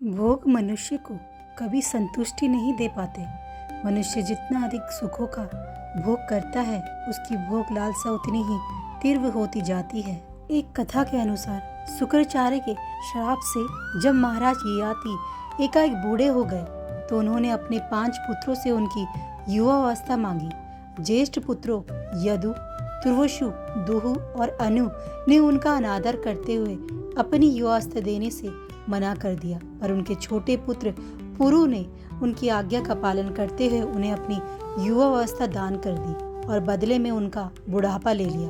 भोग मनुष्य को कभी संतुष्टि नहीं दे पाते। मनुष्य जितना अधिक सुखों का भोग करता है, उसकी भोग लालसा उतनी ही तीव्र होती जाती है। एक कथा के अनुसार शुक्राचार्य के श्राप से जब महाराज ययाति एकाएक बूढ़े हो गए, तो उन्होंने अपने 5 पुत्रों से उनकी युवावस्था मांगी। ज्येष्ठ पुत्रों यदु, तुर्वशु, दुहु और अनु ने उनका अनादर करते हुए अपनी युवावस्था देने से मना कर दिया, पर उनके छोटे पुत्र पुरु ने उनकी आज्ञा का पालन करते हुए उन्हें अपनी युवावस्था दान कर दी और बदले में उनका बुढ़ापा ले लिया।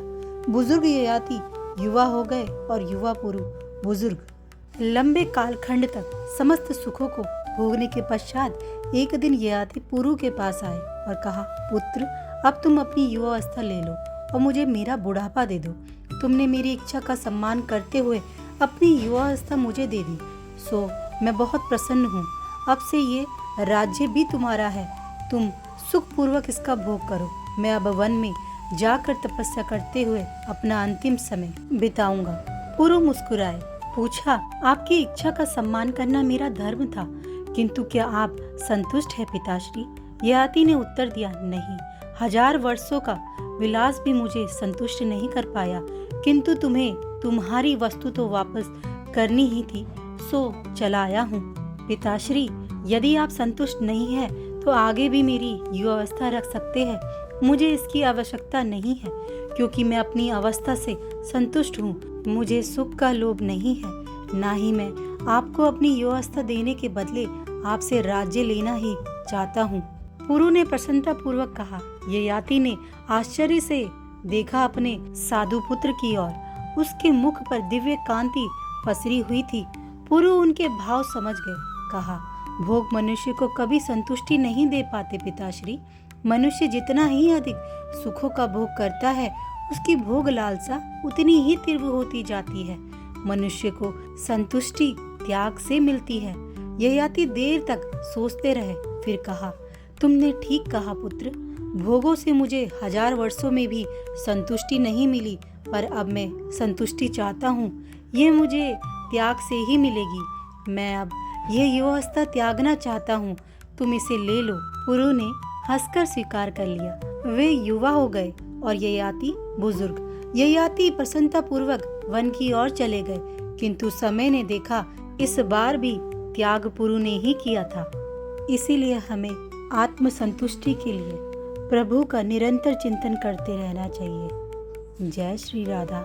बुजुर्ग ययाति युवा हो गए और युवा पुरु बुजुर्ग। लंबे कालखंड तक समस्त सुखों को भोगने के पश्चात एक दिन ययाति पुरु के पास आए और कहा, पुत्र, अब तुम अपनी युवावस्था ले लो और मुझे मेरा बुढ़ापा दे दो। तुमने मेरी इच्छा का सम्मान करते हुए अपनी युवावस्था मुझे दे दी, सो मैं बहुत प्रसन्न हूँ। अब से ये राज्य भी तुम्हारा है, तुम सुखपूर्वक इसका भोग करो। मैं अब वन में जाकर तपस्या करते हुए अपना अंतिम समय बिताऊंगा। पुरु मुस्कुराए, पूछा, आपकी इच्छा का सम्मान करना मेरा धर्म था, किंतु क्या आप संतुष्ट है पिताश्री? ययाति ने उत्तर दिया, नहीं, 1000 वर्षों का विलास भी मुझे संतुष्ट नहीं कर पाया, किंतु तुम्हें तुम्हारी वस्तु तो वापस करनी ही थी, सो चला आया हूँ। पिताश्री, यदि आप संतुष्ट नहीं है तो आगे भी मेरी युवावस्था रख सकते हैं। मुझे इसकी आवश्यकता नहीं है, क्योंकि मैं अपनी अवस्था से संतुष्ट हूँ। मुझे सुख का लोभ नहीं है, ना ही मैं आपको अपनी युवावस्था देने के बदले आपसे राज्य लेना ही चाहता हूँ। पुरु ने प्रसन्नता पूर्वक कहा। ययाति ने आश्चर्य से देखा अपने साधु पुत्र की ओर। उसके मुख पर दिव्य कांति पसरी हुई थी। पुरु उनके भाव समझ गए। कहा, भोग मनुष्य को कभी संतुष्टि नहीं दे पाते पिताश्री। मनुष्य जितना ही अधिक सुखों का भोग करता है, उसकी भोग लालसा उतनी ही तीव्र होती जाती है। मनुष्य को संतुष्टि त्याग से मिलती है। ययाति देर तक सोचते रहे, फिर कहा, तुमने ठीक कहा पुत्र। भोगों से मुझे 1000 वर्षों में भी संतुष्टि नहीं मिली, पर अब मैं संतुष्टि चाहता हूँ। ये मुझे त्याग से ही मिलेगी। मैं अब यह युवावस्था त्यागना चाहता हूँ, तुम इसे ले लो। पुरु ने हंसकर स्वीकार कर लिया। वे युवा हो गए और ययाति बुजुर्ग। ययाति प्रसन्नता पूर्वक वन की ओर चले गए, किंतु समय ने देखा इस बार भी त्याग पुरु ने ही किया था। इसीलिए हमें आत्मसंतुष्टि के लिए प्रभु का निरंतर चिंतन करते रहना चाहिए। जय श्री राधा।